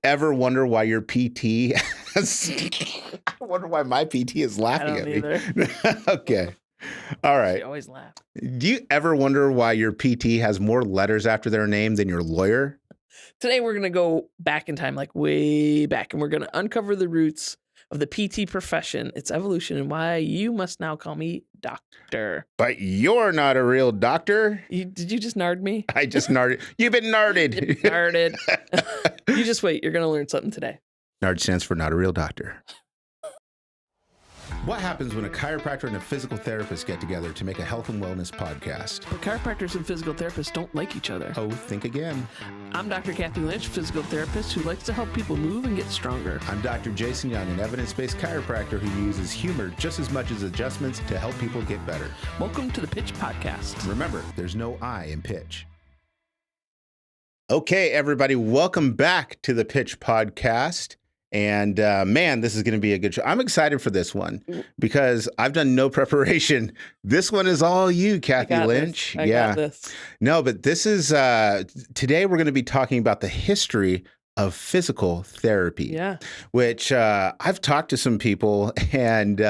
ever wonder why your PT has... I wonder why my PT is laughing at me. Okay. All right. She always laughs. Do you ever wonder why your PT has more letters after their name than your lawyer? Today, we're going to go back in time, like way back, and we're going to uncover the roots of the PT profession, its evolution, and why you must now call me doctor. But you're not a real doctor. Did you just nard me? I just narded. You've been narded. Narded. You just wait. You're going to learn something today. Nard stands for not a real doctor. What happens when a chiropractor and a physical therapist get together to make a health and wellness podcast? But chiropractors and physical therapists don't like each other. Oh, think again. I'm Dr. Kathy Lynch, physical therapist who likes to help people move and get stronger. I'm Dr. Jason Young, an evidence-based chiropractor who uses humor just as much as adjustments to help people get better. Welcome to the Pitch Podcast. Remember, there's no I in pitch. Okay, everybody, welcome back to the Pitch Podcast. And man, this is going to be a good show. I'm excited for this one because I've done no preparation. This one is all you, Kathy Lynch. I got this. No, but this is today we're going to be talking about the history of physical therapy. Yeah. Which I've talked to some people, and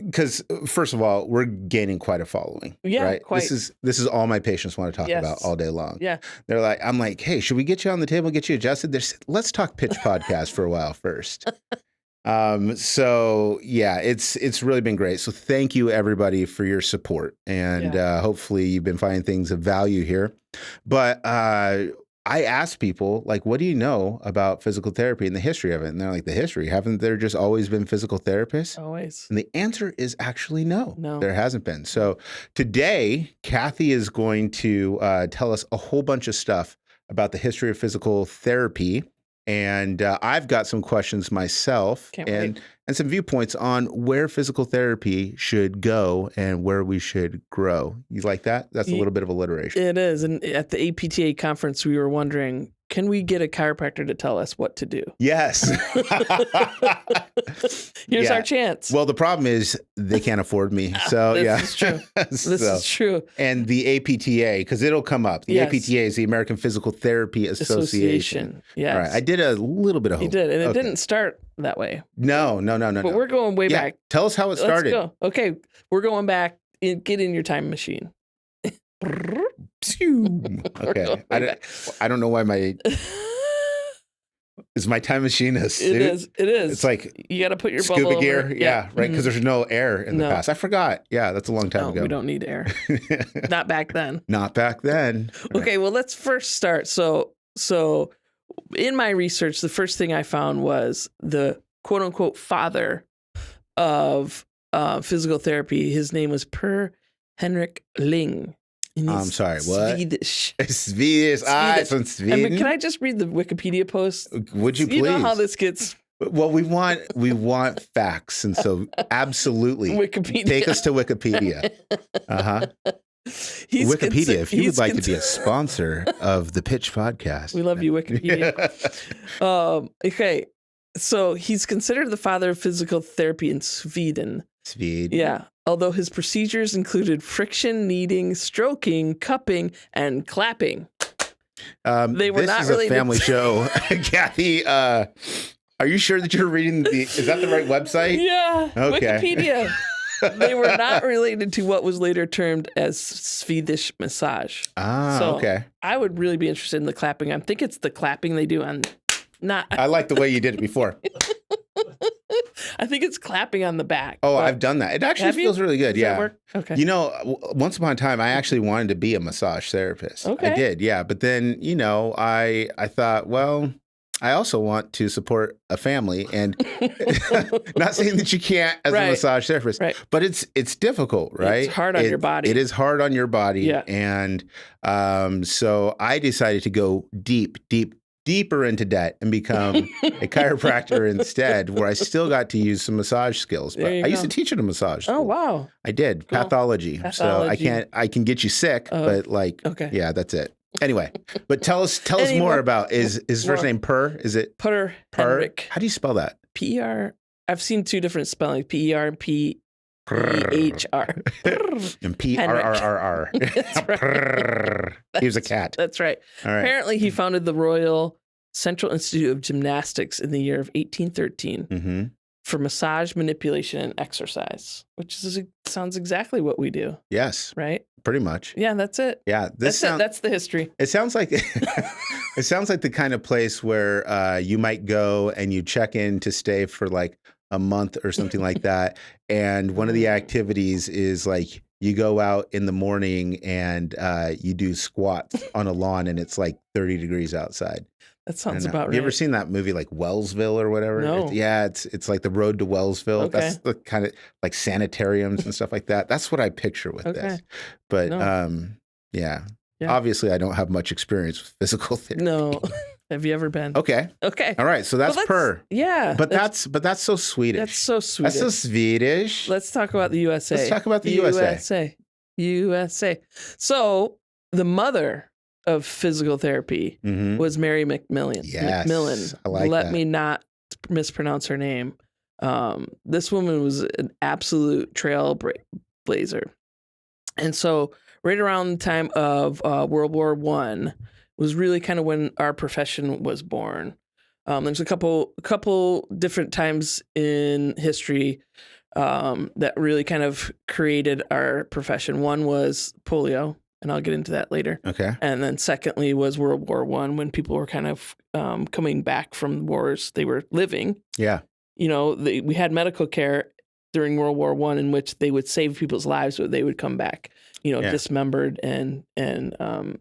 because first of all, we're gaining quite a following. Yeah, right? quite. This is all my patients want to talk about all day long. Yeah. I'm like, hey, should we get you on the table, get you adjusted? Let's talk pitch podcast for a while first. So yeah, it's really been great. So thank you everybody for your support, and hopefully you've been finding things of value here. But I asked people, like, what do you know about physical therapy and the history of it? And they're like, the history? Haven't there just always been physical therapists? Always. And the answer is actually no. No. There hasn't been. So today, Kathy is going to tell us a whole bunch of stuff about the history of physical therapy. And I've got some questions myself and some viewpoints on where physical therapy should go and where we should grow. You like that? That's a little bit of alliteration. It is. And at the APTA conference, we were wondering, can we get a chiropractor to tell us what to do? Yes. Here's our chance. Well, the problem is they can't afford me. So This is true. This is true. And the APTA, because it'll come up. The APTA is the American Physical Therapy Association. Yes. All right. I did a little bit of homework. You did. And it didn't start that way. No. But we're going way back. Tell us how it started. Let's go. Okay. We're going back. Get in your time machine. Okay. I don't know why is my time machine a suit? It is. It's like you got to put your scuba bubble gear. over. Yeah, right. Because there's no air in the past. I forgot. Yeah, that's a long time ago. We don't need air. Not back then. Not back then. Okay. Well, let's first start. So in my research, the first thing I found was the quote unquote father of physical therapy. His name was Henrik Ling. I'm sorry, what? Swedish. Swedish. From Sweden. I mean, can I just read the Wikipedia post? Would you please? You know how this gets... Well, we want facts, and so absolutely, Wikipedia. Take us to Wikipedia. Wikipedia, if you would like to be a sponsor of the Pitch Podcast. We love you, Wikipedia. Okay, so he's considered the father of physical therapy in Sweden. Yeah. Although his procedures included friction, kneading, stroking, cupping, and clapping. They were not related. This is a family show. Kathy, are you sure that you're reading is that the right website? Yeah. Okay. Wikipedia. They were not related to what was later termed as Swedish massage. Okay. I would really be interested in the clapping. I think it's the clapping they do on I like the way you did it before. I think it's clapping on the back. Oh, I've done that. It actually feels really good. Does that work? Okay. You know, once upon a time, I actually wanted to be a massage therapist. Okay. I did, yeah. But then, I thought, well, I also want to support a family, and not saying that you can't as a massage therapist, but it's difficult, right? It's hard on your body. It is hard on your body. Yeah. And so I decided to go deeper into debt and become a chiropractor instead, where I still got to use some massage skills. But I used to teach at a massage school. Oh, wow. I did. Cool. Pathology. So I can get you sick, but yeah, that's it. Anyway, but tell us more about, is his first name Per? Is it Per? Henrik. How do you spell that? P-E-R. I've seen two different spellings, P-E-R and P-E-H-R. And P-R-R-R-R. That's right. He was a cat. That's right. All right. Apparently he founded the Royal Central Institute of Gymnastics in the year of 1813 for massage, manipulation, and exercise, which sounds exactly what we do. Yes. Right? Pretty much. Yeah, that's it. Yeah. That's the history. It sounds like it sounds like the kind of place where you might go and you check in to stay for like a month or something like that. And one of the activities is like you go out in the morning and you do squats on a lawn and it's like 30 degrees outside. That sounds about right. Have you ever seen that movie like Wellsville or whatever? No. It's like the road to Wellsville. Okay. That's the kind of like sanitariums and stuff like that. That's what I picture with this. But yeah. Obviously I don't have much experience with physical therapy. No. Have you ever been? Okay. All right. So that's per. Yeah. But that's so Swedish. That's so Swedish. That's so Swedish. Let's talk about the USA. Let's talk about the USA. USA. So the mother of physical therapy was Mary McMillan. Yes. McMillan. I like Let that. me not mispronounce her name. This woman was an absolute trailblazer. And so right around the time of World War I was really kind of when our profession was born. There's a couple different times in history that really kind of created our profession. One was polio, and I'll get into that later. Okay. And then secondly was World War I, when people were kind of coming back from wars they were living. Yeah. You know, we had medical care during World War I in which they would save people's lives, so they would come back, dismembered and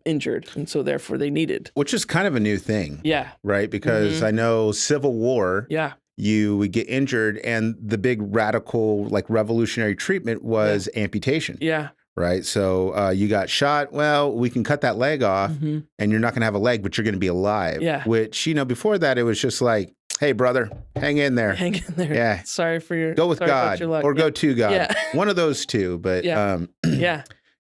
injured. And so therefore they needed. Which is kind of a new thing. Yeah. Right? Because I know Civil War. Yeah. You would get injured, and the big radical, like revolutionary treatment was amputation. Yeah. Right. So you got shot. Well, we can cut that leg off and you're not going to have a leg, but you're going to be alive. Yeah. Which, before that, it was just like, hey, brother, hang in there. Hang in there. Yeah. Sorry for your. Go with God or go to God. Yeah. One of those two. But yeah.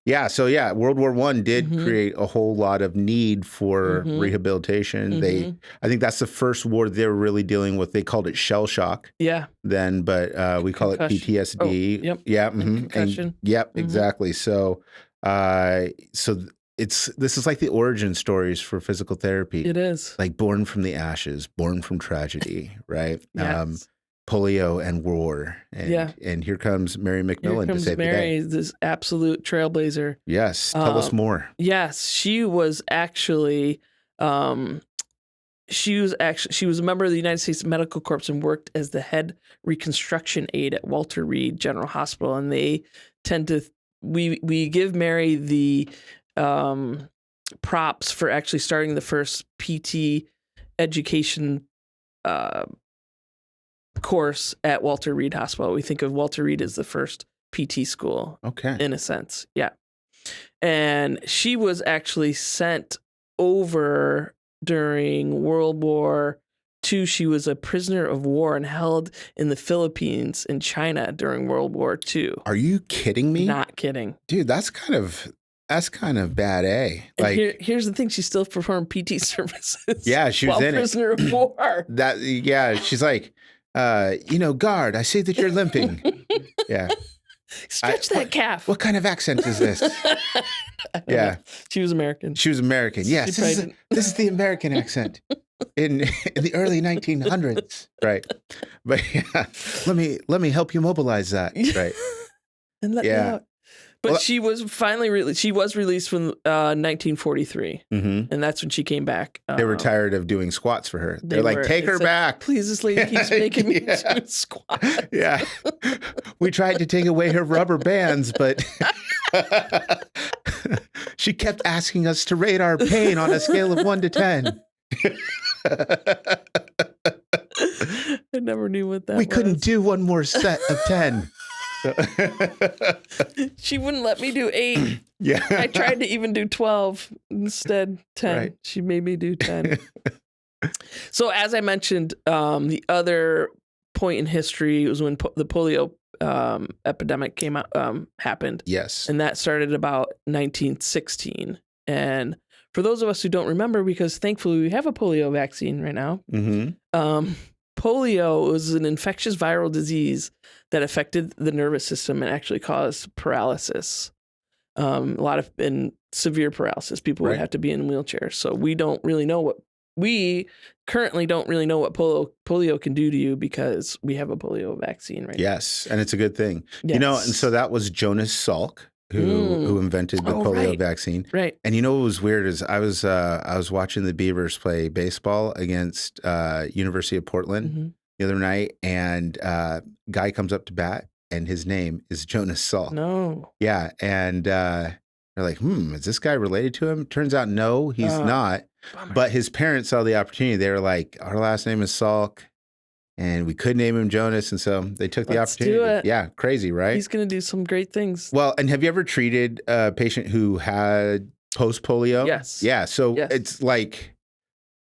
Yeah. So, World War I did create a whole lot of need for rehabilitation. I think that's the first war they were really dealing with. They called it shell shock. Yeah. Then, but we call it PTSD. Oh, yep. Yeah. Concussion. Exactly. So, this is like the origin stories for physical therapy. It is. Like born from the ashes, born from tragedy, right? Yes. Polio and war. And here comes Mary McMillan to save the day. This absolute trailblazer. Yes. Tell us more. Yes. She was actually she was a member of the United States Medical Corps and worked as the head reconstruction aide at Walter Reed General Hospital. And they tend to, we give Mary the props for actually starting the first PT education course at Walter Reed Hospital. We think of Walter Reed as the first PT school. Okay. In a sense. Yeah. And she was actually sent over during World War II. She was a prisoner of war and held in the Philippines and China during World War II. Are you kidding me? Not kidding. Dude, that's kind of bad, eh? Like, here's the thing: she still performed PT services. Yeah, she was while in prisoner of war. She's like, guard, I see that you're limping. Yeah. Stretch that calf. What kind of accent is this? Yeah. She was American. Yes, this is the American accent in the early 1900s. Right. But let me help you mobilize that. Right. And let me out. But she was finally released. She was released from 1943, and that's when she came back. They were tired of doing squats for her. They're like, take her back. Please, this lady keeps making me do squats. Yeah. We tried to take away her rubber bands, but she kept asking us to rate our pain on a scale of 1 to 10. I never knew what that was. We couldn't do one more set of 10. She wouldn't let me do 8. Yeah. I tried to even do 12 instead 10. Right. She made me do 10. So as I mentioned, the other point in history was when the polio epidemic happened. Yes. And that started about 1916. And for those of us who don't remember, because thankfully we have a polio vaccine right now, polio was an infectious viral disease that affected the nervous system and actually caused paralysis. A lot of severe paralysis. People would have to be in wheelchairs. So we don't really know we currently don't really know what polio can do to you because we have a polio vaccine right now. Yes, and it's a good thing. Yes. You know, and so that was Jonas Salk who invented the polio vaccine. Right. And you know what was weird is I was watching the Beavers play baseball against University of Portland the other night, and guy comes up to bat, and his name is Jonas Salk. No. Yeah, and they're like, is this guy related to him? Turns out, no, he's not. Bummer. But his parents saw the opportunity. They were like, our last name is Salk, and we could name him Jonas, and so they took the opportunity. Do it. Yeah, crazy, right? He's going to do some great things. Well, and have you ever treated a patient who had post-polio? Yes. Yeah, so it's like,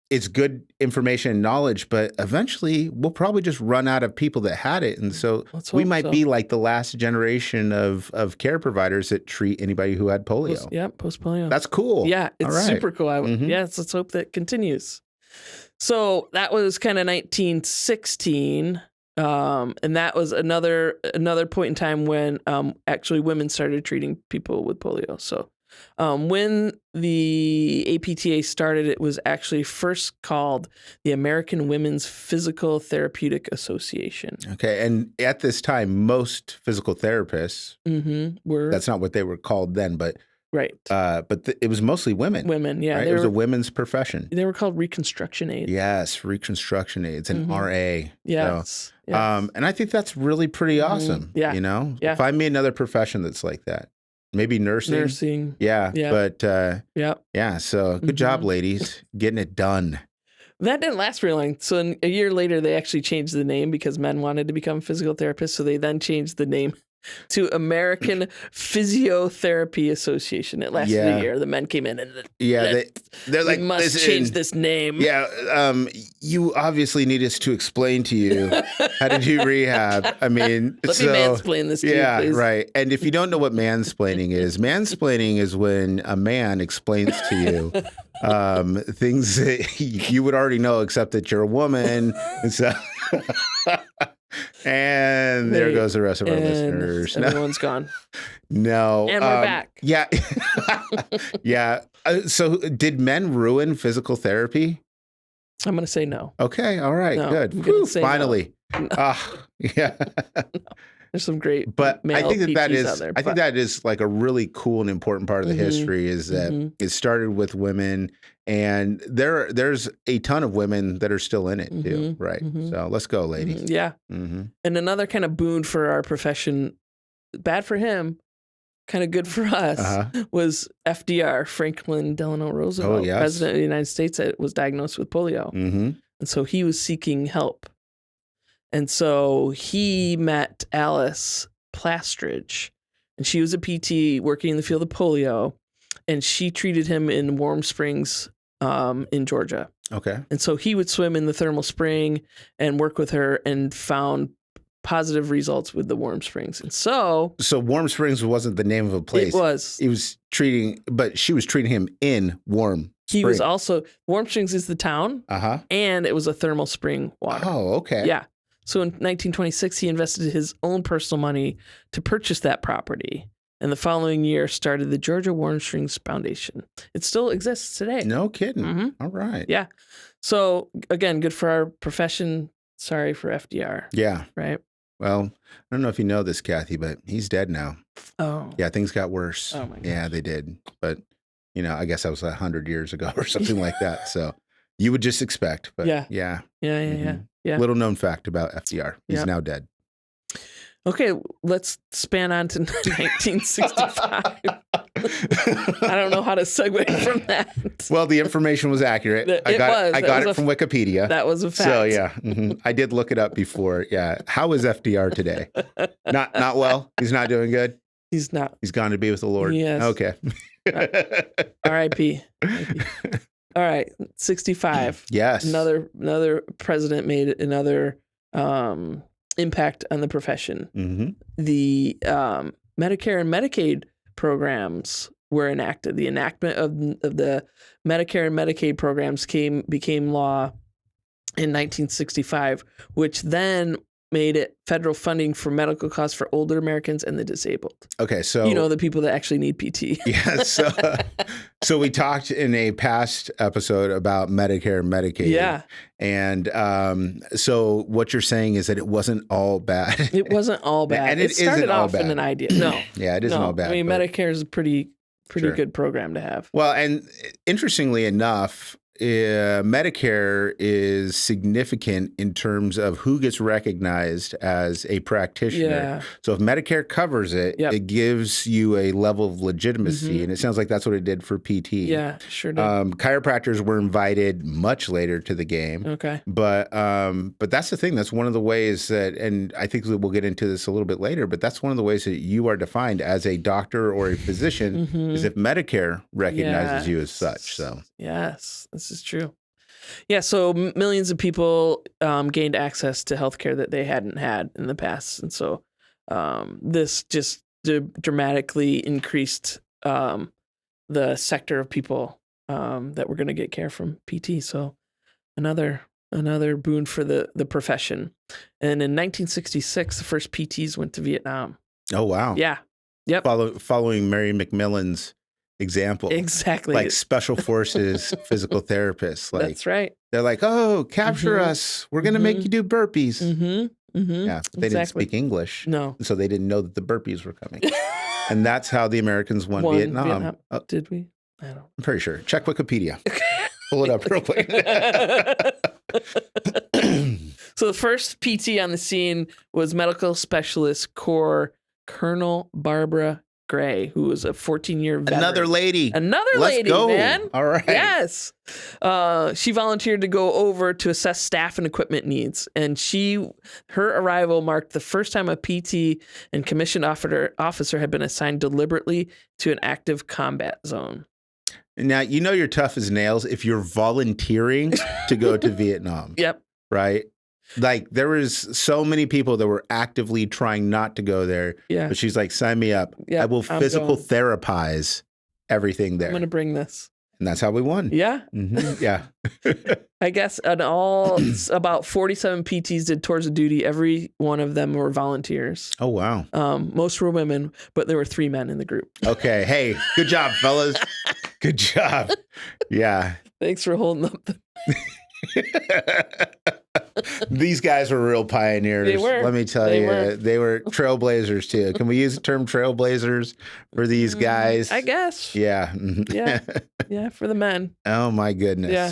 it's good information and knowledge, but eventually we'll probably just run out of people that had it. And so we might be like the last generation of care providers that treat anybody who had polio. Post-polio. That's cool. Yeah, it's super cool. Yes, let's hope that continues. So that was kind of 1916. And that was another point in time when actually women started treating people with polio. So when the APTA started, it was actually first called the American Women's Physical Therapeutic Association. Okay, and at this time, most physical therapists were. That's not what they were called then, but right. But it was mostly women. Women, yeah. Right? It was a women's profession. They were called reconstruction aides. Yes, reconstruction aides, and RA. Yes. So, and I think that's really pretty awesome. Yeah. You know, find me another profession that's like that. Maybe nursing. Yeah. But yeah. So good job, ladies, getting it done. That didn't last very long. So a year later, they actually changed the name because men wanted to become physical therapists. So they then changed the name to American Physiotherapy Association. It lasted a year. The men came in and they're like, we must change this name. Yeah, you obviously need us to explain to you how to do rehab. I mean, let me mansplain this to you, please. Right. And if you don't know what mansplaining is when a man explains to you things that you would already know, except that you're a woman, and so. And there goes the rest of our listeners. Everyone's gone. No. And we're back. Yeah. Yeah. So did men ruin physical therapy? I'm going to say no. Okay. All right. No, good. Whew, finally. No. Yeah. No. There's some great but I think that PTs out there, I think that is like a really cool and important part of the history is that it started with women, and there's a ton of women that are still in it too. Right. So let's go, ladies. Yeah. And another kind of boon for our profession, bad for him, kind of good for us, was FDR, Franklin Delano Roosevelt, President of the United States, that was diagnosed with polio. And so he was seeking help. And so he met Alice Plastridge, and she was a PT working in the field of polio, and she treated him in Warm Springs in Georgia. Okay. And so he would swim in the thermal spring and work with her and found positive results with the Warm Springs. And so Warm Springs wasn't the name of a place. It was. He was treating, but she was treating him in Warm He was also, Warm Springs is the town, and it was a thermal spring water. Oh, okay. Yeah. So in 1926, he invested his own personal money to purchase that property. And the following year started the Georgia Warm Springs Foundation. It still exists today. No kidding. All right. Yeah. So again, good for our profession. Sorry for FDR. Yeah. Right. Well, I don't know if you know this, Kathy, but he's dead now. Oh. Yeah, things got worse. Oh, my gosh. Yeah, they did. But, I guess that was 100 years ago or something like that. So you would just expect. But yeah. Yeah. Little known fact about FDR. He's now dead. Okay, let's span on to 1965. I don't know how to segue from that. Well, the information was accurate. I got it from Wikipedia. That was a fact. So yeah, I did look it up before. Yeah, how is FDR today? Not well. He's not doing good. He's not. He's gone to be with the Lord. Yes. Okay. R.I.P. All right, 65. Yes. Another president made another impact on the profession. The Medicare and Medicaid programs were enacted. The enactment of the Medicare and Medicaid programs became law in 1965, which then made it federal funding for medical costs for older Americans and the disabled. Okay, so the people that actually need PT. Yeah, so we talked in a past episode about Medicare and Medicaid. Yeah. And so what you're saying is that it wasn't all bad. It wasn't all bad. And it started isn't all off bad. in an idea. No. Yeah, it isn't all bad. I mean, Medicare is a pretty Sure. good program to have. Well, and interestingly enough, Medicare is significant in terms of who gets recognized as a practitioner. Yeah. So if Medicare covers it, Yep. it gives you a level of legitimacy. And it sounds like that's what it did for PT. Yeah, sure did. Chiropractors were invited much later to the game. Okay. But that's the thing. That's one of the ways that, and I think we'll get into this a little bit later, but that's one of the ways that you are defined as a doctor or a physician is if Medicare recognizes you as such. So yes, this is true. Yeah, so millions of people gained access to healthcare that they hadn't had in the past, and so this just dramatically increased the sector of people that were going to get care from PT. So another boon for the profession. And in 1966, the first PTs went to Vietnam. oh wow, Yeah. Yep. following Mary McMillan's example. Exactly. Like special forces physical therapists. Like That's right. they're like, oh, capture us. We're gonna make you do burpees. Yeah, but they didn't speak English. No. So they didn't know that the burpees were coming. And that's how the Americans won Vietnam. Oh, Did we? I don't know. I'm pretty sure. Check Wikipedia. Pull it up real quick. So the first PT on the scene was medical specialist Corps Colonel Barbara Gray, who was a 14-year veteran. Another lady. Let's lady, go. Man. All right. Yes. She volunteered to go over to assess staff and equipment needs. And her arrival marked the first time a PT and commissioned officer had been assigned deliberately to an active combat zone. Now, you're tough as nails if you're volunteering to go to Vietnam. Yep. Right? Like, there was so many people that were actively trying not to go there. Yeah. But she's like, sign me up. Yeah, I will physical therapize everything there. I'm going to bring this. And that's how we won. Yeah. Yeah. I guess about 47 PTs did tours of duty. Every one of them were volunteers. Oh, wow. Most were women, but there were 3 men in the group. Okay. Hey, good job, fellas. Good job. Yeah. Thanks for holding up. These guys were real pioneers. They were. Let me tell you, they were trailblazers too. Can we use the term trailblazers for these guys? I guess. Yeah. Yeah. Yeah, for the men. Oh my goodness. Yeah.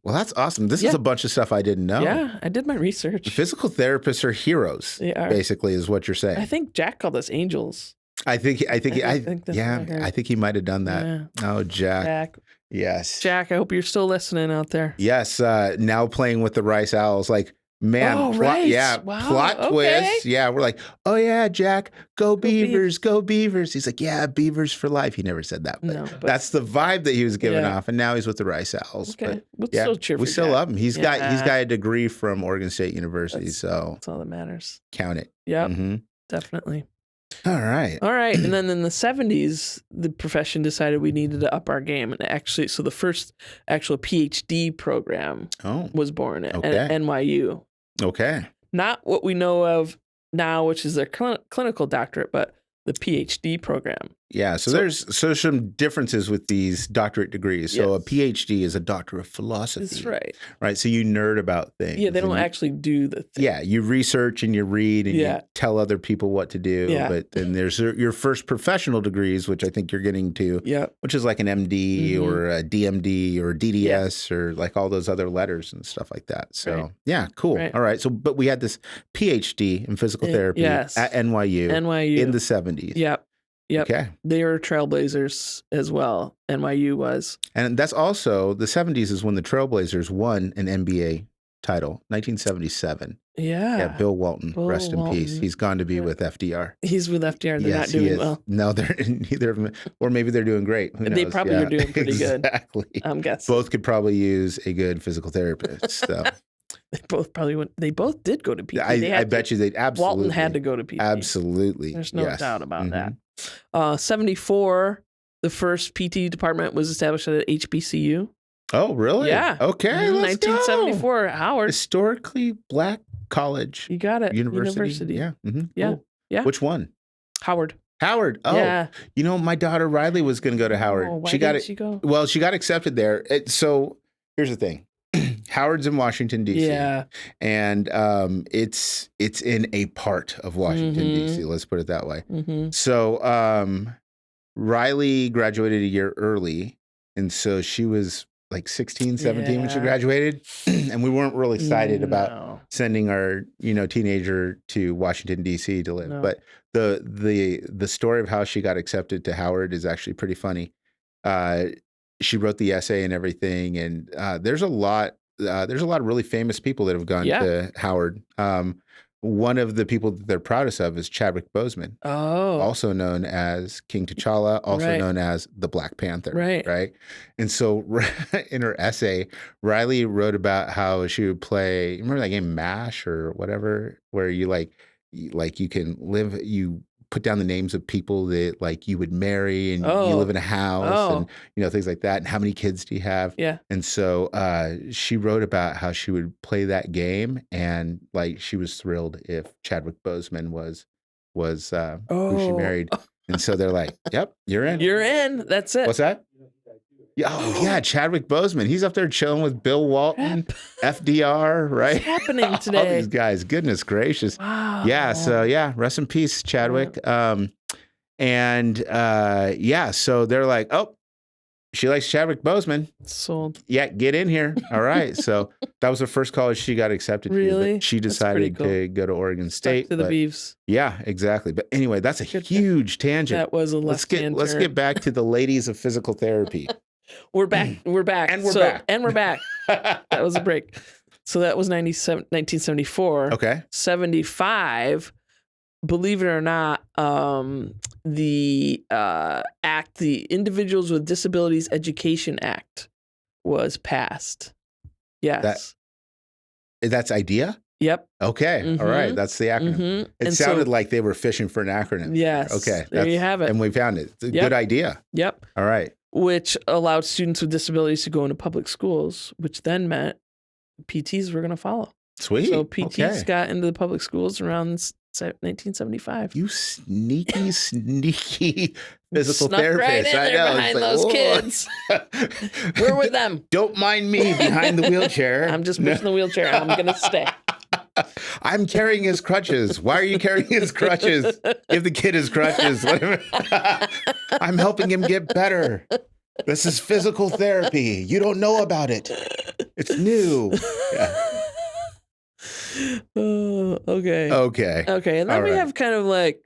Well, that's awesome. This is a bunch of stuff I didn't know. Yeah, I did my research. Physical therapists are heroes. They are. Basically, is what you're saying. I think Jack called us angels. I think that's what I heard. I think he might have done that. Yeah. Oh, Jack. Jack. Yes. Jack, I hope you're still listening out there. Yes. Now playing with the Rice Owls, like, man, Oh, right. yeah, Wow. plot Okay. twist. Yeah, we're like, oh yeah, Jack, go Beavers, go Beavers. He's like, yeah, Beavers for life. He never said that, but, No, but that's the vibe that he was giving off, and now he's with the Rice Owls. Okay. But We'll still cheer for we still Jack. love him. He's got a degree from Oregon State University, so That's all that matters. count it. Yep, Mm-hmm. definitely. All right. All right. And then in the 70s, the profession decided we needed to up our game. And actually, so the first actual PhD program was born at NYU. Okay. Not what we know of now, which is their clinical doctorate, but the PhD program. Yeah, so there's some differences with these doctorate degrees. So a PhD is a doctor of philosophy. That's right. Right, so you nerd about things. Yeah, they don't actually do the thing. Yeah, you research and you read and you tell other people what to do. Yeah. But then there's your first professional degrees, which I think you're getting to, which is like an MD or a DMD or DDS or like all those other letters and stuff like that. So, yeah, cool. Right. All right, so but we had this PhD in physical therapy at NYU in the 70s. Yep. Yep. Okay. They were trailblazers as well. NYU was. And that's also, the 70s is when the Trailblazers won an NBA title, 1977. Yeah. Bill Walton, rest in peace. He's gone to be with FDR. He's with FDR. They're not doing well. No, they're neither of them. Or maybe they're doing great. Who knows? They probably are doing pretty good. Exactly. I'm guessing. Both could probably use a good physical therapist. So. They both probably went. They both did go to PT. I bet you they'd absolutely. Walton had to go to PT. Absolutely. There's no doubt about that. 74, the first PT department was established at HBCU. Oh, really? Yeah. Okay. 1974, Howard. Historically Black college? You got it. University. Yeah. Mm-hmm. Yeah. Cool. Yeah. Which one? Howard. Oh, yeah. My daughter Riley was going to go to Howard. Why didn't she go? Well, she got accepted there. So here's the thing. Howard's in Washington, D.C. Yeah. And it's in a part of Washington, D.C. Let's put it that way. Mm-hmm. So Riley graduated a year early. And so she was like 16, 17 when she graduated. And we weren't really excited about sending our, teenager to Washington, D.C. to live. No. But the story of how she got accepted to Howard is actually pretty funny. She wrote the essay and everything. And there's a lot of really famous people that have gone to Howard. One of the people that they're proudest of is Chadwick Boseman, also known as King T'Challa, also known as the Black Panther, right? And so in her essay, Riley wrote about how she would play, remember that game MASH or whatever, where you can live, you put down the names of people that like you would marry and you live in a house and, things like that. And how many kids do you have? Yeah. And so she wrote about how she would play that game and like she was thrilled if Chadwick Boseman was who she married. And so they're like, yep, you're in. You're in. That's it. What's that? Yeah, Chadwick Boseman. He's up there chilling with Bill Walton, FDR, right? What's happening today? All these guys. Goodness gracious. Wow. Yeah, so rest in peace, Chadwick. So they're like, oh, she likes Chadwick Boseman. Sold. Yeah, get in here. All right. So that was the first college she got accepted to. But she decided to go to Oregon State. To the Beavs. Yeah, exactly. But anyway, that's a huge tangent. That was a let's get back to the ladies of physical therapy. We're back. And we're back. And we're back. That was a break. So that was 1974. Okay. 75. Believe it or not, the act, the Individuals with Disabilities Education Act, was passed. Yes. That's IDEA? Yep. Okay. Mm-hmm. All right. That's the acronym. Mm-hmm. It sounded like they were fishing for an acronym. Yes. Okay. There you have it. And we found it. It's a good idea. Yep. All right. Which allowed students with disabilities to go into public schools, which then meant PTs were going to follow. Sweet. So PTs got into the public schools around 1975. You sneaky physical Snuck therapist. Right in I there know. behind those kids. We're with them. Don't mind me behind the wheelchair. I'm just pushing the wheelchair. I'm going to stay. I'm carrying his crutches. Why are you carrying his crutches? Give the kid his crutches. I'm helping him get better. This is physical therapy. You don't know about it. It's new. Yeah. Okay. And then we have kind of like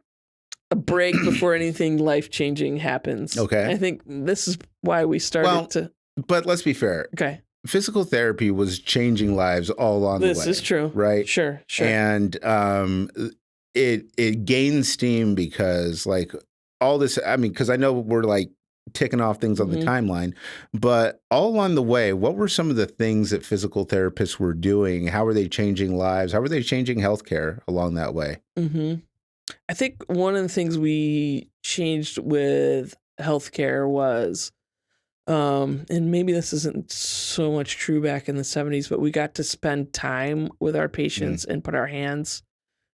a break before anything life-changing happens. Okay. I think this is why we started to. But let's be fair. Okay. Physical therapy was changing lives all along the way. This is true. Right? Sure. And it gained steam because like all this, because I know we're like ticking off things on the timeline, but all along the way, what were some of the things that physical therapists were doing? How were they changing lives? How were they changing healthcare along that way? Mm-hmm. I think one of the things we changed with healthcare was, and maybe this isn't so much true back in the 70s, but we got to spend time with our patients and put our hands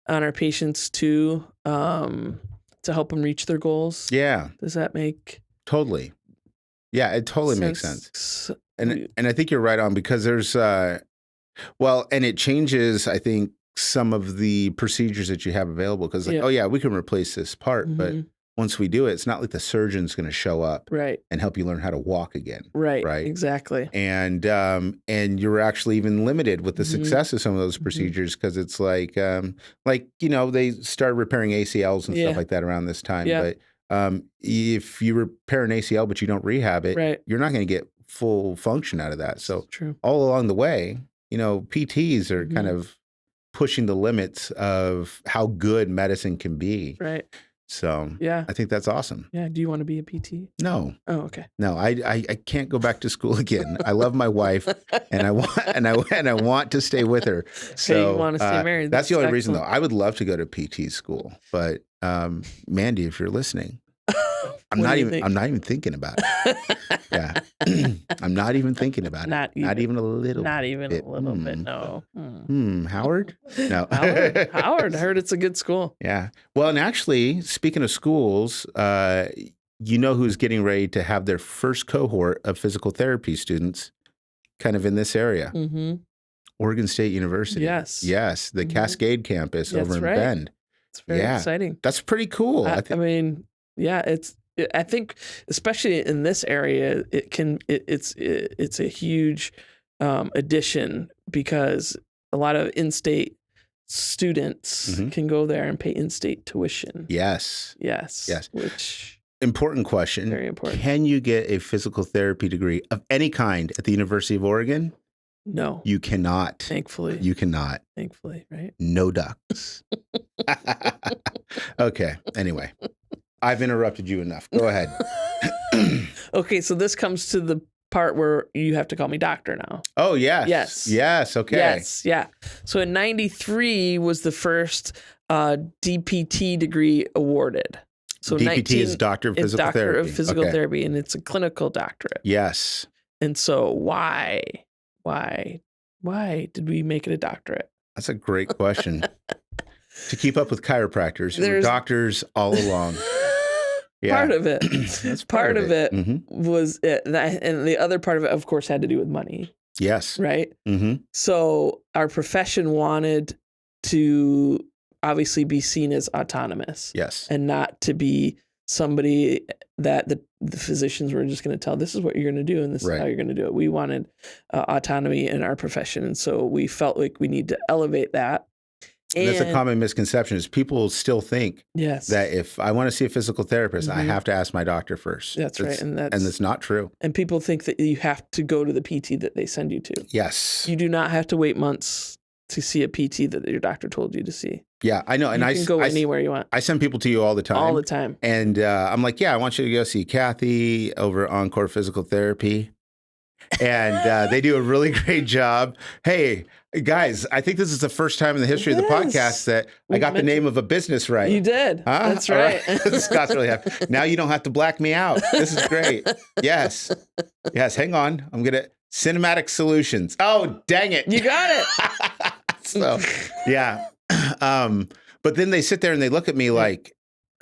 on our patients too, to help them reach their goals. Yeah. Does that make totally? Yeah, it totally makes sense. And I think you're right on because there's, and it changes, I think, some of the procedures that you have available because we can replace this part, but once we do it, it's not like the surgeon's going to show up and help you learn how to walk again. Right. Exactly. And you're actually even limited with the success of some of those procedures because it's like, they started repairing ACLs and stuff like that around this time. Yeah. But if you repair an ACL, but you don't rehab it, you're not going to get full function out of that. So all along the way, PTs are kind of pushing the limits of how good medicine can be. Right. So I think that's awesome. Yeah. Do you want to be a PT? No. Oh, okay. No, I can't go back to school again. I love my wife, and I want to stay with her. So you want to stay married. That's the only reason, though. I would love to go to PT school, but Mandy, if you're listening, I'm not even thinking about it. Yeah. I'm not even thinking about it. Not even a little. Not even bit. A little bit. No. Howard? No. Howard. I heard it's a good school. Yeah. Well, and actually, speaking of schools, you know who's getting ready to have their first cohort of physical therapy students kind of in this area? Mm-hmm. Oregon State University. Yes. Yes. The Cascade campus over in Bend. It's very exciting. That's pretty cool. I mean, yeah, I think especially in this area, it's a huge addition because a lot of in-state students can go there and pay in-state tuition. Yes. Which important question. Very important. Can you get a physical therapy degree of any kind at the University of Oregon? No. You cannot. Thankfully. You cannot. Thankfully, right? No ducks. Okay. Anyway, I've interrupted you enough. Go ahead. Okay, so this comes to the part where you have to call me doctor now. Oh, yes. Yes. Okay. Yes. Yeah. So in 93 was the first DPT degree awarded. So DPT is Doctor of Physical Therapy. Doctor of Physical Therapy, and it's a clinical doctorate. Yes. And so why did we make it a doctorate? That's a great question. To keep up with chiropractors who were doctors all along. Yeah. Part of it. That's part of it was it. And the other part of it, of course, had to do with money. Yes. Right? Mm-hmm. So our profession wanted to obviously be seen as autonomous. Yes. And not to be somebody that the physicians were just going to tell, this is what you're going to do and this is how you're going to do it. We wanted autonomy in our profession. And so we felt like we need to elevate that. And that's a common misconception is people still think that if I want to see a physical therapist, I have to ask my doctor first. That's right. And that's not true. And people think that you have to go to the PT that they send you to. Yes. You do not have to wait months to see a PT that your doctor told you to see. Yeah, I know. And you can go anywhere you want. I send people to you all the time. All the time. And I'm like, I want you to go see Kathy over at Encore Physical Therapy. And they do a really great job. Hey, guys, I think this is the first time in the history of the podcast that I got the name of a business right. You did. Huh? That's right. Scott's really happy. Now you don't have to black me out. This is great. Yes. Hang on. I'm going to Cinematic Solutions. Oh, dang it. You got it. So, yeah. But then they sit there and they look at me like,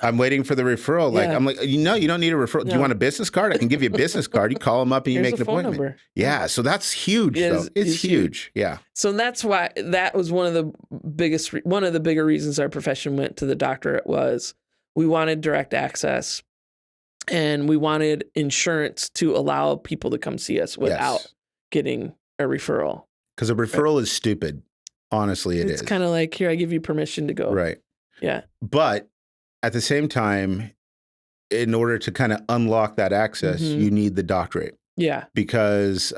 I'm waiting for the referral. Like, I'm like, you don't need a referral. Do you want a business card? I can give you a business card. You call them up and you make an appointment. Number. Yeah. So that's huge. It's huge. Yeah. So that's why that was one of the bigger reasons our profession went to the doctorate was we wanted direct access and we wanted insurance to allow people to come see us without getting a referral. Because a referral is stupid. Honestly, it's kind of like, here, I give you permission to go. Right. Yeah. But at the same time, in order to kind of unlock that access, you need the doctorate. Yeah. Because,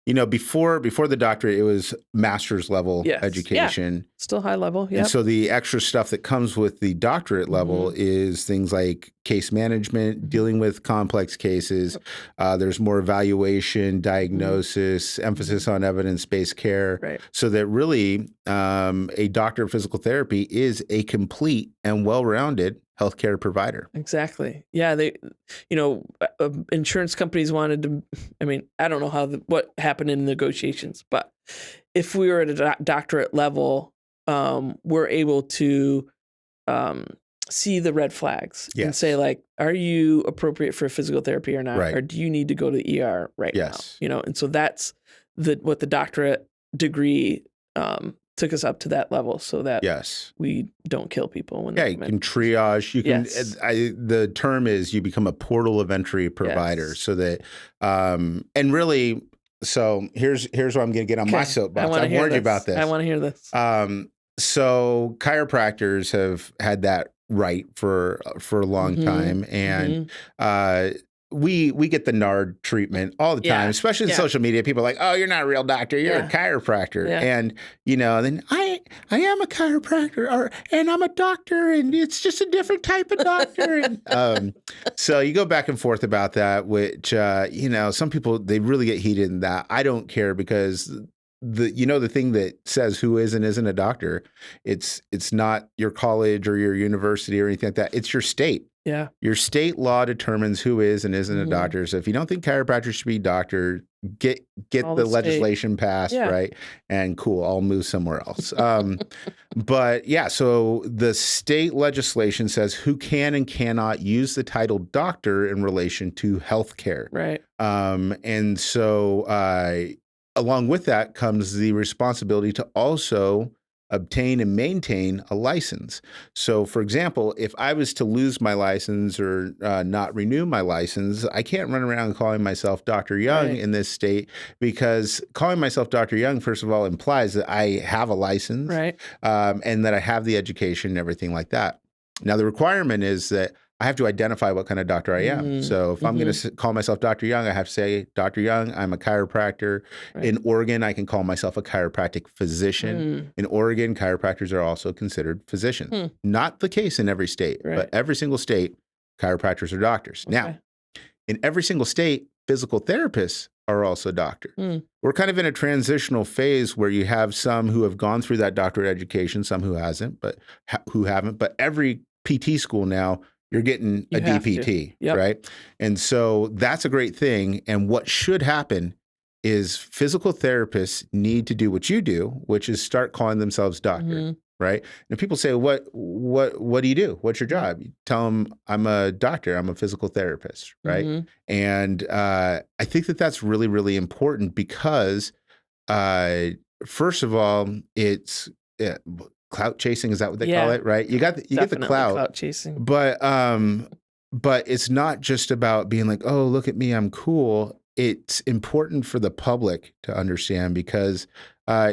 before the doctorate, it was master's level education. Yeah. Still high level. Yeah. And so the extra stuff that comes with the doctorate level is things like case management, dealing with complex cases. There's more evaluation, diagnosis, emphasis on evidence-based care. Right. So that really a doctor of physical therapy is a complete and well-rounded healthcare provider. Exactly. Yeah. They, insurance companies wanted to, I don't know what happened in negotiations, but if we were at a doctorate level, we're able to see the red flags and say, like, are you appropriate for physical therapy or not? Right. Or do you need to go to the ER right now? And so that's what the doctorate degree took us up to that level so that we don't kill people when they come in. You can triage. You can. The term is you become a portal of entry provider, so that and really. So here's where I'm going to get on my soapbox. I've warned you about this. I want to hear this. So chiropractors have had that right for a long time, and we get the NARD treatment all the time, especially in social media. People are like, "Oh, you're not a real doctor. You're a chiropractor," and then I am a chiropractor, and I'm a doctor, and it's just a different type of doctor. And so you go back and forth about that, which some people they really get heated in that. I don't care because the thing that says who is and isn't a doctor, it's not your college or your university or anything like that. It's your state. Yeah. Your state law determines who is and isn't a doctor. So if you don't think chiropractors should be doctor, get the legislation passed, right? And cool, I'll move somewhere else. But yeah, so the state legislation says who can and cannot use the title doctor in relation to healthcare. Right. And so along with that comes the responsibility to also obtain and maintain a license. So, for example, if I was to lose my license or not renew my license, I can't run around calling myself Dr. Young in this state, because calling myself Dr. Young, first of all, implies that I have a license, and that I have the education and everything like that. Now, the requirement is that I have to identify what kind of doctor I am. So if I'm going to call myself Dr. Young, I have to say, Dr. Young, I'm a chiropractor. In Oregon, I can call myself a chiropractic physician. In Oregon, chiropractors are also considered physicians. Not the case in every state, but every single state, chiropractors are doctors. Now, in every single state, physical therapists are also doctors. We're kind of in a transitional phase where you have some who have gone through that doctorate education, some who haven't, but every PT school now, you're getting a DPT, right? And so that's a great thing. And what should happen is physical therapists need to do what you do, which is start calling themselves doctor, right? And people say, what do you do? What's your job? You tell them, I'm a doctor. I'm a physical therapist, right? And I think that that's really, really important because, first of all, it's clout chasing, is that what they call it, right? You get the clout chasing, but it's not just about being like, oh, look at me, I'm cool. It's important for the public to understand, because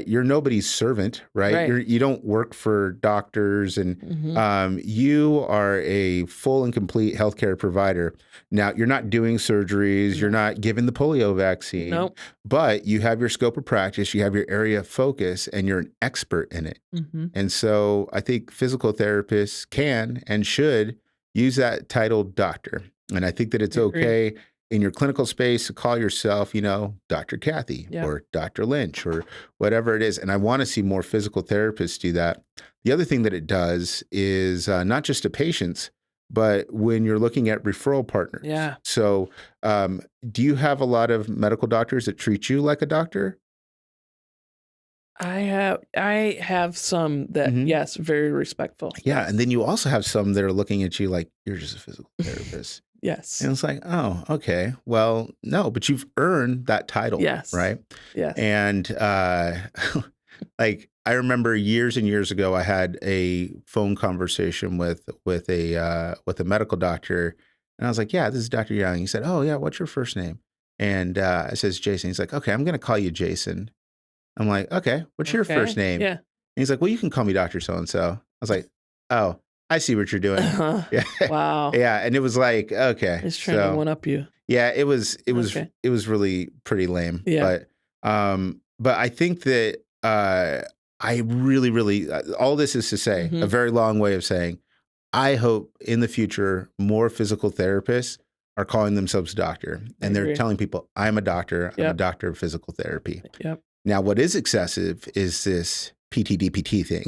you're nobody's servant, right? You don't work for doctors, and you are a full and complete healthcare provider. Now, you're not doing surgeries, you're not giving the polio vaccine, but you have your scope of practice, you have your area of focus, and you're an expert in it. And so I think physical therapists can and should use that title doctor. And I think that it's okay in your clinical space to call yourself, Dr. Kathy or Dr. Lynch or whatever it is. And I want to see more physical therapists do that. The other thing that it does is not just to patients, but when you're looking at referral partners. So do you have a lot of medical doctors that treat you like a doctor? I have some that, yes, very respectful. Yeah. And then you also have some that are looking at you like you're just a physical therapist. Yes. And it's like, oh, okay. Well, no, but you've earned that title. Right? Yes. And like, I remember years and years ago, I had a phone conversation with a medical doctor, and I was like, yeah, this is Dr. Young. He said, oh yeah, what's your first name? And I says, Jason. He's like, okay, I'm going to call you Jason. I'm like, okay, what's your first name? Yeah. And he's like, well, you can call me Dr. So-and-so. I was like, oh, I see what you're doing. Yeah. Wow. Yeah. And it was like, okay. He's trying to one up you. Yeah, it was really pretty lame. Yeah. But I think that I really, all this is to say, a very long way of saying, I hope in the future, more physical therapists are calling themselves doctor. And they're telling people, I'm a doctor. I'm a doctor of physical therapy. Now, what is excessive is this PTDPT thing.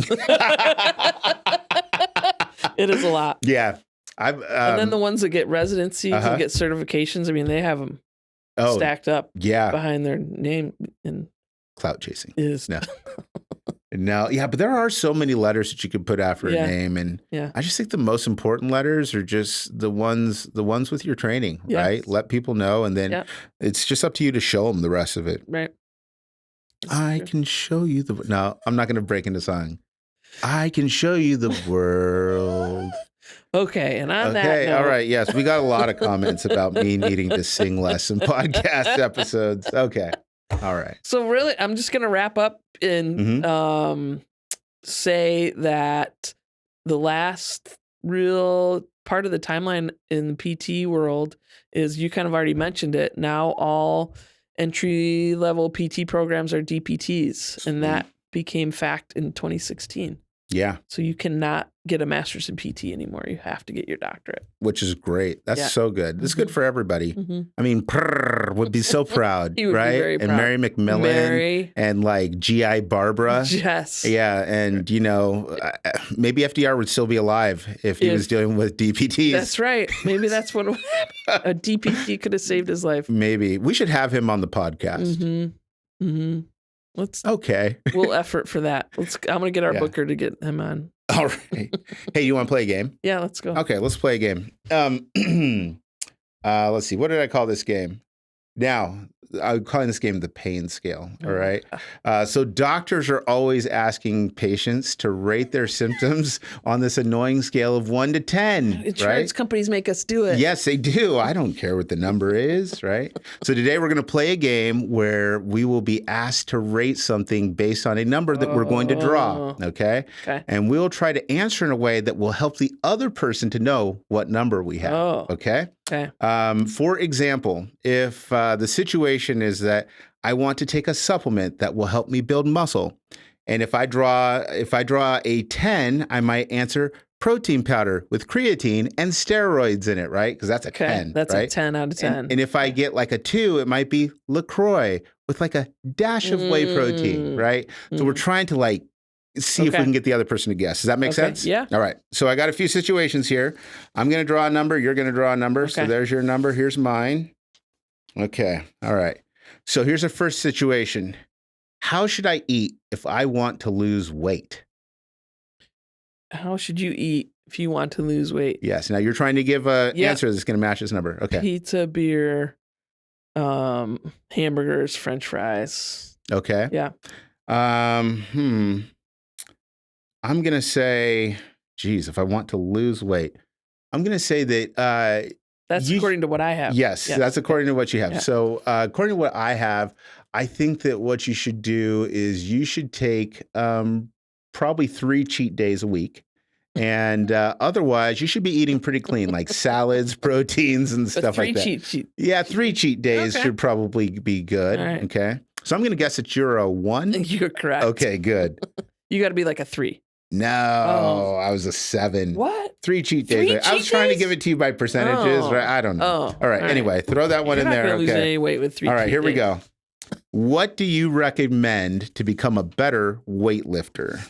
It is a lot. Yeah. And then the ones that get residencies and get certifications, I mean, they have them stacked up behind their name. And clout chasing. No, yeah, but there are so many letters that you can put after a name, and I just think the most important letters are just the ones with your training, right? Let people know, and then it's just up to you to show them the rest of it. Right. I can show you the. No, I'm not going to break into song. I can show you the world. Okay, and on that note, all right, yes, we got a lot of comments about me needing to sing less in podcast episodes. Okay, all right. So really, I'm just going to wrap up and say that the last real part of the timeline in the PT world is, you kind of already mentioned it. Now all entry-level PT programs are DPTs, and that became fact in 2016. Yeah. So you cannot get a master's in PT anymore. You have to get your doctorate. Which is great. That's so good. That's good for everybody. I mean, would be so proud, He would right? be very and proud. Mary McMillan and like GI Barbara. Yes. Yeah. And, you know, maybe FDR would still be alive if he was dealing with DPTs. That's right. Maybe that's what a DPT could have saved his life. Maybe. We should have him on the podcast. We'll effort for that. I'm going to get our booker to get him on. All right. Hey, you want to play a game? Yeah, let's go. Okay, let's play a game. Let's see. What did I call this game? Now, I'm calling this game the pain scale. All right. So doctors are always asking patients to rate their symptoms on this annoying scale of 1 to 10. Insurance companies make us do it. Yes, they do. I don't care what the number is, right? So today we're going to play a game where we will be asked to rate something based on a number that we're going to draw. Okay. And we'll try to answer in a way that will help the other person to know what number we have. Okay. For example, if the situation is that I want to take a supplement that will help me build muscle, and if I draw a 10, I might answer protein powder with creatine and steroids in it, right? Because that's a 10. That's a 10 out of 10. And if I get like a 2, it might be LaCroix with like a dash of whey protein, right? So we're trying to like see if we can get the other person to guess. Does that make sense? Yeah. All right. So I got a few situations here. I'm going to draw a number. You're going to draw a number. So there's your number. Here's mine. Okay. All right. So here's the first situation. How should I eat if I want to lose weight? How should you eat if you want to lose weight? Yes. Now you're trying to give an answer that's going to match this number. Okay. Pizza, beer, hamburgers, French fries. Okay. Yeah. I'm going to say, geez, if I want to lose weight, I'm going to say that that's according to what I have. Yes, that's according to what you have. Yeah. So according to what I have, I think that what you should do is you should take probably 3 cheat days a week. And otherwise, you should be eating pretty clean, like salads, proteins, and stuff like that. 3 cheat. Yeah, 3 cheat days should probably be good. All right. Okay. So I'm going to guess that you're a 1. You're correct. Okay, good. You got to be like a 3. No, I was a 7. What? 3 cheat days. I was trying to give it to you by percentages, right? I don't know. All right. Anyway, throw that one in there. You're not going to lose any weight with 3 All right, cheat here days. we go. What do you recommend to become a better weightlifter?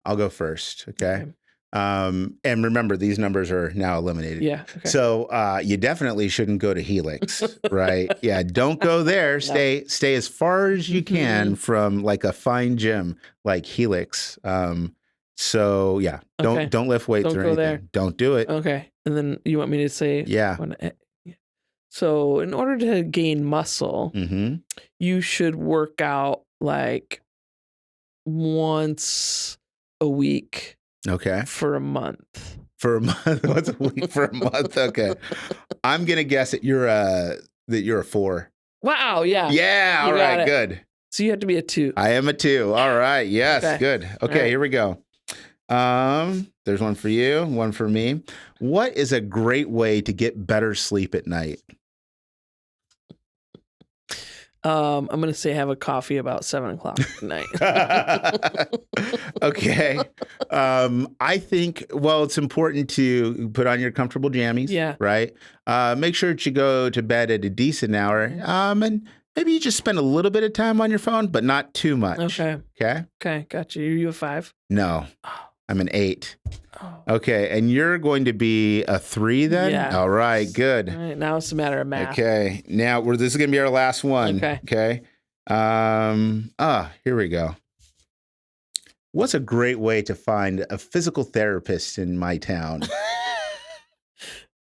I'll go first, okay? And remember, these numbers are now eliminated. Yeah. Okay. So you definitely shouldn't go to Helix, right? Yeah, don't go there. Stay as far as you can from like a fine gym like Helix. So yeah, don't lift weights or anything. There. Don't do it. Okay. And then you want me to say So in order to gain muscle, you should work out like once a week. Okay. For a month. For a month? Once a week for a month? Okay. I'm gonna guess that you're a 4. Wow. Yeah. Yeah. All right. Good. So you have to be a 2. I am a 2. All right. Yes. Good. Okay. Here we go. There's one for you, one for me. What is a great way to get better sleep at night? I'm going to say have a coffee about 7:00 at night. Okay. I think, well, it's important to put on your comfortable jammies. Yeah. Right. Make sure that you go to bed at a decent hour. And maybe you just spend a little bit of time on your phone, but not too much. Okay. Okay. Okay. Gotcha. Are you a 5? No. I'm an 8. Okay, and you're going to be a 3 then? Yeah. All right, good. All right, now it's a matter of math. Okay, now this is going to be our last one. Okay. Here we go. What's a great way to find a physical therapist in my town?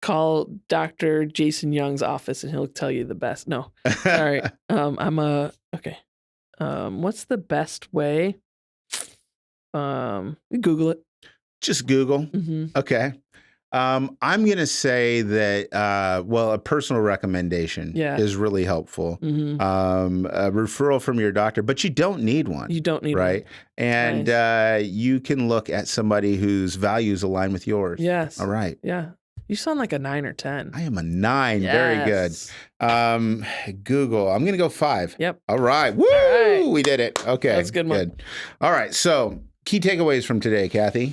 Call Dr. Jason Young's office and he'll tell you the best. No. All right. Okay. What's the best way? Google it. Just Google. Okay. I'm going to say that, a personal recommendation is really helpful. A referral from your doctor, but you don't need one. You don't need one. And you can look at somebody whose values align with yours. Yes. All right. Yeah. You sound like a 9 or 10. I am a 9. Yes. Very good. Google. I'm going to go 5. Yep. All right. Woo! All right. We did it. Okay. That's a good one. All right. So key takeaways from today, Kathy.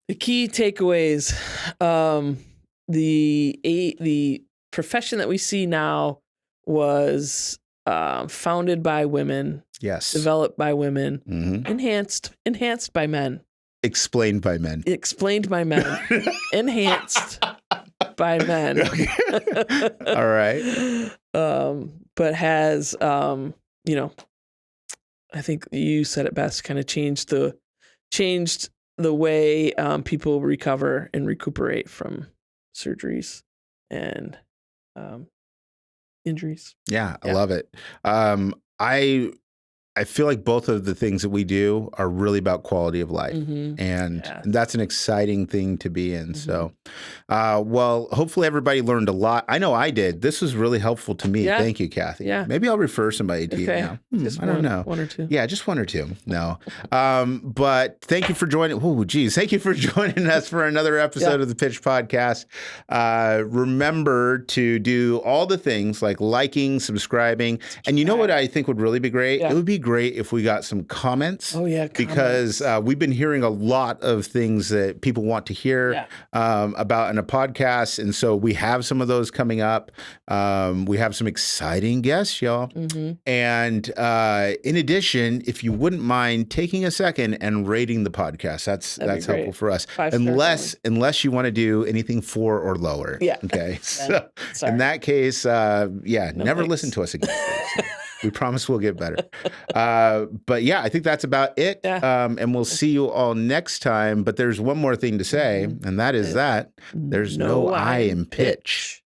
The key takeaways, the profession that we see now was founded by women. Yes. Developed by women. Enhanced by men. Explained by men. Explained by men. Enhanced by men. All right. But has, I think you said it best, kind of changed the way people recover and recuperate from surgeries and injuries. Yeah, I love it. I feel like both of the things that we do are really about quality of life. And that's an exciting thing to be in. So, well, hopefully everybody learned a lot. I know I did. This was really helpful to me. Yeah. Thank you, Kathy. Yeah. Maybe I'll refer somebody to you now. Just I don't know. 1 or 2. Yeah, just 1 or 2. No. But thank you for joining. Oh, geez. Thank you for joining us for another episode of the Pitch Podcast. Remember to do all the things like liking, subscribing. And you know what I think would really be great? It would be great if we got some comments. Oh, yeah. Because we've been hearing a lot of things that people want to hear about in a podcast. And so we have some of those coming up. We have some exciting guests, y'all. And in addition, if you wouldn't mind taking a second and rating the podcast, that's helpful for us. Unless you want to do anything 4 or lower. Yeah. Okay. So in that case, never listen to us again. We promise we'll get better. But yeah, I think that's about it. And we'll see you all next time. But there's one more thing to say, and that is that there's no I in pitch.